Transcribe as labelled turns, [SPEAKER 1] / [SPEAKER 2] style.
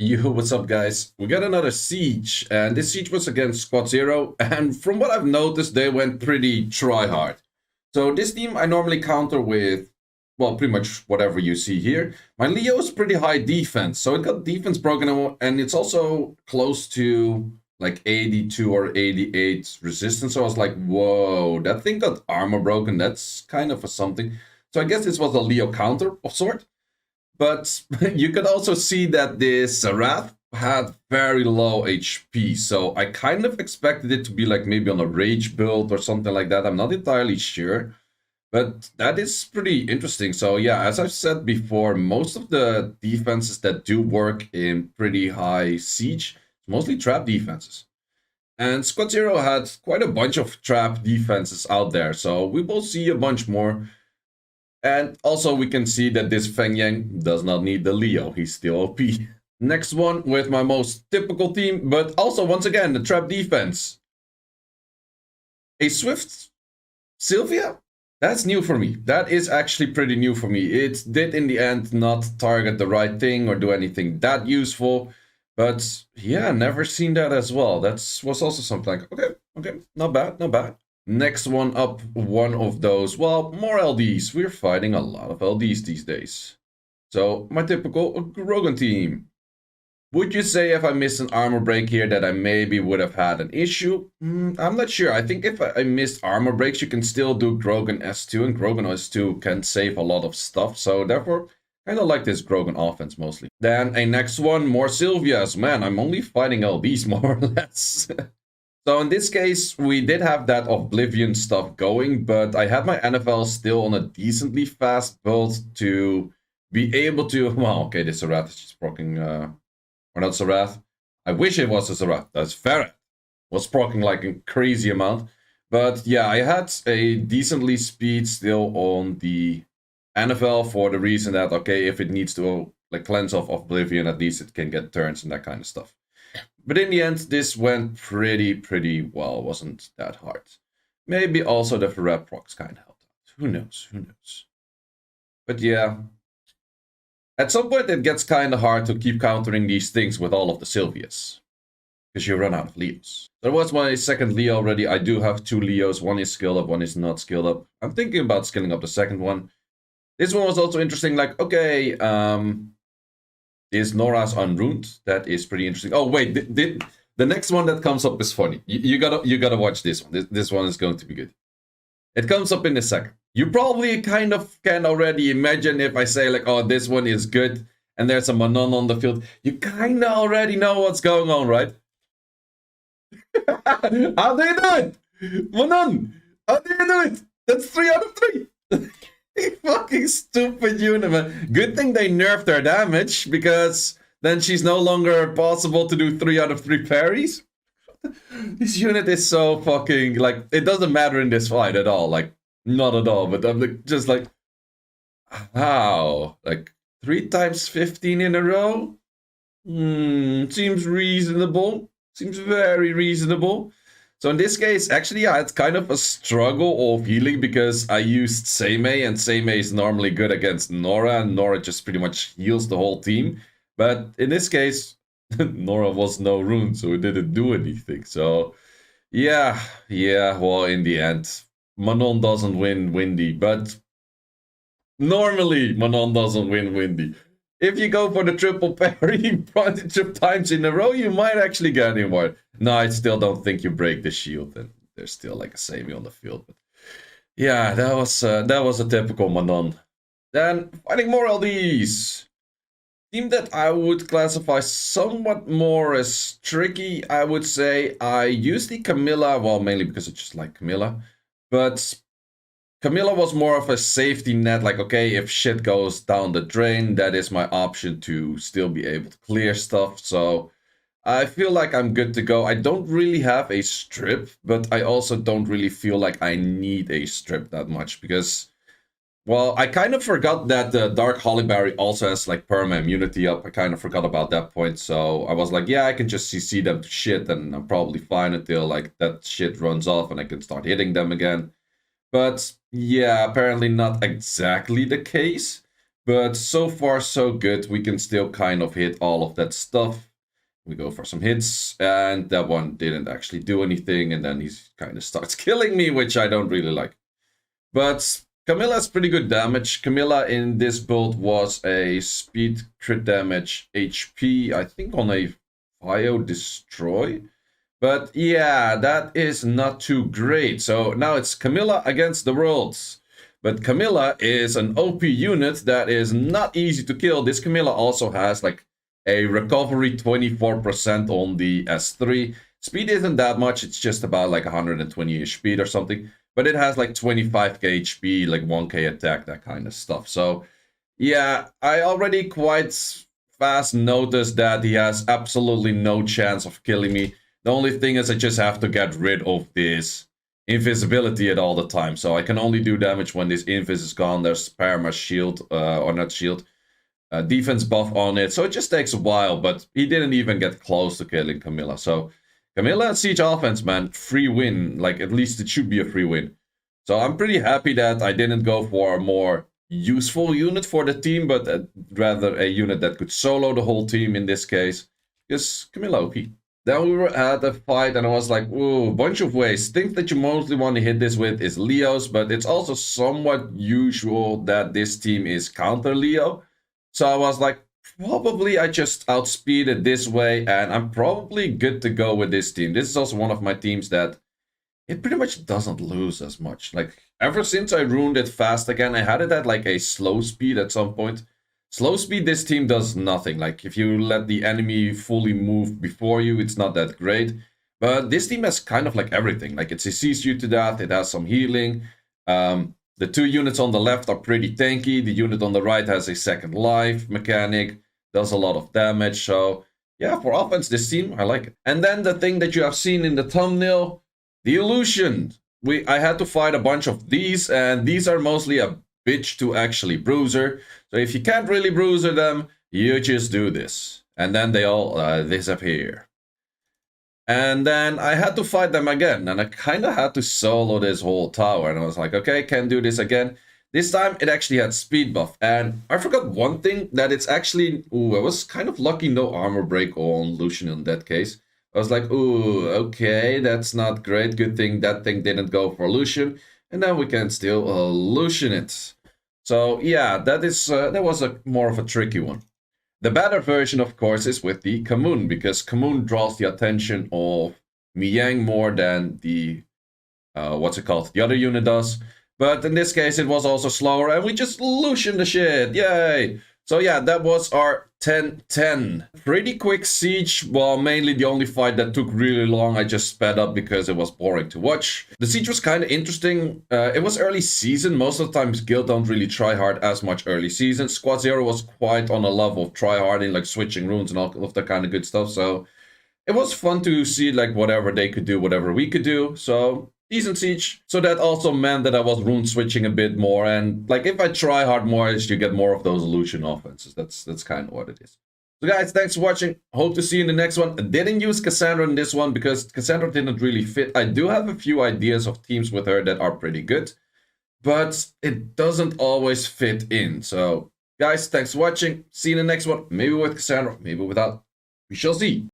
[SPEAKER 1] Yo, what's up, guys? We got another siege, and this siege was against Squad Zero, and from what I've noticed, they went pretty try-hard. So this team I normally counter with, well, pretty much whatever you see here. My Leo is pretty high defense, so it got defense broken, and it's also close to like 82 or 88 resistance. So I was like, whoa, that thing got armor broken. That's kind of a something. So I guess this was a Leo counter of sort. But you could also see that this Wrath had very low HP, so I kind of expected it to be like maybe on a rage build or something like that. I'm not entirely sure, but that is pretty interesting. So yeah, as I've said before, most of the defenses that do work in pretty high siege, mostly trap defenses. And Squad Zero had quite a bunch of trap defenses out there, so we will see a bunch more. And also we can see that this Feng Yang does not need the Leo, he's still OP. Next one with my most typical team, but also once again the trap defense. A Swift Sylvia? That's new for me. That is actually pretty new for me. It did in the end not target the right thing or do anything that useful. But yeah, never seen that as well. That was also something like, okay, not bad, not bad. Next one up, one of those, well, more LDs. We're fighting a lot of LDs these days. So, my typical Grogan team. Would you say if I missed an armor break here that I maybe would have had an issue? I'm not sure. I think if I missed armor breaks, you can still do Grogan S2, and Grogan S2 can save a lot of stuff. So, therefore, kind of like this Grogan offense mostly. Then a next one, more Sylvias. Man, I'm only fighting LDs more or less. So in this case, we did have that Oblivion stuff going, but I had my NFL still on a decently fast build to be able to... Well, okay, this Sarath is just proccing... or not Sarath. I wish it was a Sarath. That's Ferret. Was proccing like a crazy amount. But yeah, I had a decently speed still on the NFL for the reason that, okay, if it needs to like cleanse off Oblivion, at least it can get turns and that kind of stuff. But in the end, this went pretty well. It wasn't that hard. Maybe also the Ferret procs kind of helped out. Who knows? Who knows? But yeah. At some point, it gets kind of hard to keep countering these things with all of the Sylvias. Because you run out of Leos. That was my second Leo already. I do have two Leos. One is skilled up, one is not skilled up. I'm thinking about skilling up the second one. This one was also interesting. Like, okay, is Nora's unruined? That is pretty interesting. Oh wait, the next one that comes up is funny. You gotta watch this one. This one is going to be good. It comes up in a second. You probably kind of can already imagine if I say like, oh, this one is good, and there's a Manon on the field. You kind of already know what's going on, right? How do you do it, Manon? How do you do it? That's 3 out of 3. Fucking stupid unit, man. Good thing they nerfed her damage, because then she's no longer possible to do 3 out of 3 parries. This unit is so fucking, like, it doesn't matter in this fight at all. Like, not at all. But I'm like, just like, how? Like, 3 times 15 in a row? Seems reasonable. Seems very reasonable. So in this case, actually, yeah, it's kind of a struggle of healing because I used Seimei, and Seimei is normally good against Nora, and Nora just pretty much heals the whole team. But in this case, Nora was no rune, so it didn't do anything. So, yeah, well, in the end, Manon doesn't win Windy, but normally Manon doesn't win Windy. If you go for the triple parry 2 times in a row, you might actually get anywhere. No, I still don't think you break the shield, and there's still like a Seimei on the field. But yeah, that was a typical Manon. Then fighting more LDs. Team that I would classify somewhat more as tricky, I would say. I used the Camilla, well, mainly because I just like Camilla, but Camilla was more of a safety net, like, okay, if shit goes down the drain, that is my option to still be able to clear stuff. So I feel like I'm good to go. I don't really have a strip, but I also don't really feel like I need a strip that much because, well, I kind of forgot that the Dark Hollyberry also has like perma immunity up. I kind of forgot about that point. So I was like, yeah, I can just CC them to shit and I'm probably fine until like that shit runs off and I can start hitting them again. But yeah, apparently not exactly the case. But so far, so good. We can still kind of hit all of that stuff. We go for some hits, and that one didn't actually do anything, and then he kind of starts killing me, which I don't really like. But Camilla has pretty good damage. Camilla in this build was a speed crit damage HP, I think on a Bio Destroy. But yeah, that is not too great. So now it's Camilla against the worlds. But Camilla is an OP unit that is not easy to kill. This Camilla also has like a recovery 24% on the S3. Speed isn't that much. It's just about like 120-ish speed or something. But it has like 25k HP, like 1k attack, that kind of stuff. So yeah, I already quite fast noticed that he has absolutely no chance of killing me. The only thing is I just have to get rid of this invisibility at all the time. So I can only do damage when this invis is gone. There's perma shield, or not shield, defense buff on it. So it just takes a while, but he didn't even get close to killing Camilla. So Camilla and Siege offense, man, free win. Like, at least it should be a free win. So I'm pretty happy that I didn't go for a more useful unit for the team, but rather a unit that could solo the whole team in this case. Because Camilla OP. Then we were at a fight and I was like, ooh, bunch of ways. Things that you mostly want to hit this with is Leo's, but it's also somewhat usual that this team is counter Leo. So I was like, probably I just outspeed it this way and I'm probably good to go with this team. This is also one of my teams that it pretty much doesn't lose as much. Like, ever since I ruined it fast again, I had it at like a slow speed at some point. Slow speed, this team does nothing. Like, if you let the enemy fully move before you, it's not that great. But this team has kind of like everything. Like, it sees you to death, it has some healing. The two units on the left are pretty tanky. The unit on the right has a second life mechanic, does a lot of damage. So, yeah, for offense, this team, I like it. And then the thing that you have seen in the thumbnail, the illusion. I had to fight a bunch of these, and these are mostly a bitch to actually bruiser. So if you can't really bruiser them, you just do this. And then they all disappear. And then I had to fight them again, and I kind of had to solo this whole tower. And I was like, okay, can't do this again. This time it actually had speed buff. And I forgot one thing, that it's actually... Ooh, I was kind of lucky no armor break on Lushen in that case. I was like, ooh, okay, that's not great. Good thing that thing didn't go for Lushen. And then we can still Lushen it. So yeah, that was more of a tricky one. The better version, of course, is with the Kamun, because Kamun draws the attention of Miang more than the, the other unit does. But in this case, it was also slower, and we just Lushen the shit, yay! So yeah, that was our 10-10. Pretty quick siege. Well, mainly the only fight that took really long, I just sped up because it was boring to watch. The siege was kind of interesting. It was early season. Most of the times guild don't really try hard as much early season. Squad Zero was quite on a level of try harding, like switching runes and all of that kind of good stuff. So it was fun to see like whatever they could do, whatever we could do. So decent siege. So that also meant that I was rune switching a bit more, and like if I try hard more, you get more of those illusion offenses. That's kind of what it is. So guys, thanks for watching. Hope to see you in the next one. I didn't use Cassandra in this one because Cassandra didn't really fit. I do have a few ideas of teams with her that are pretty good, but it doesn't always fit in. So guys, thanks for watching. See you in the next one. Maybe with Cassandra, maybe without. We shall see.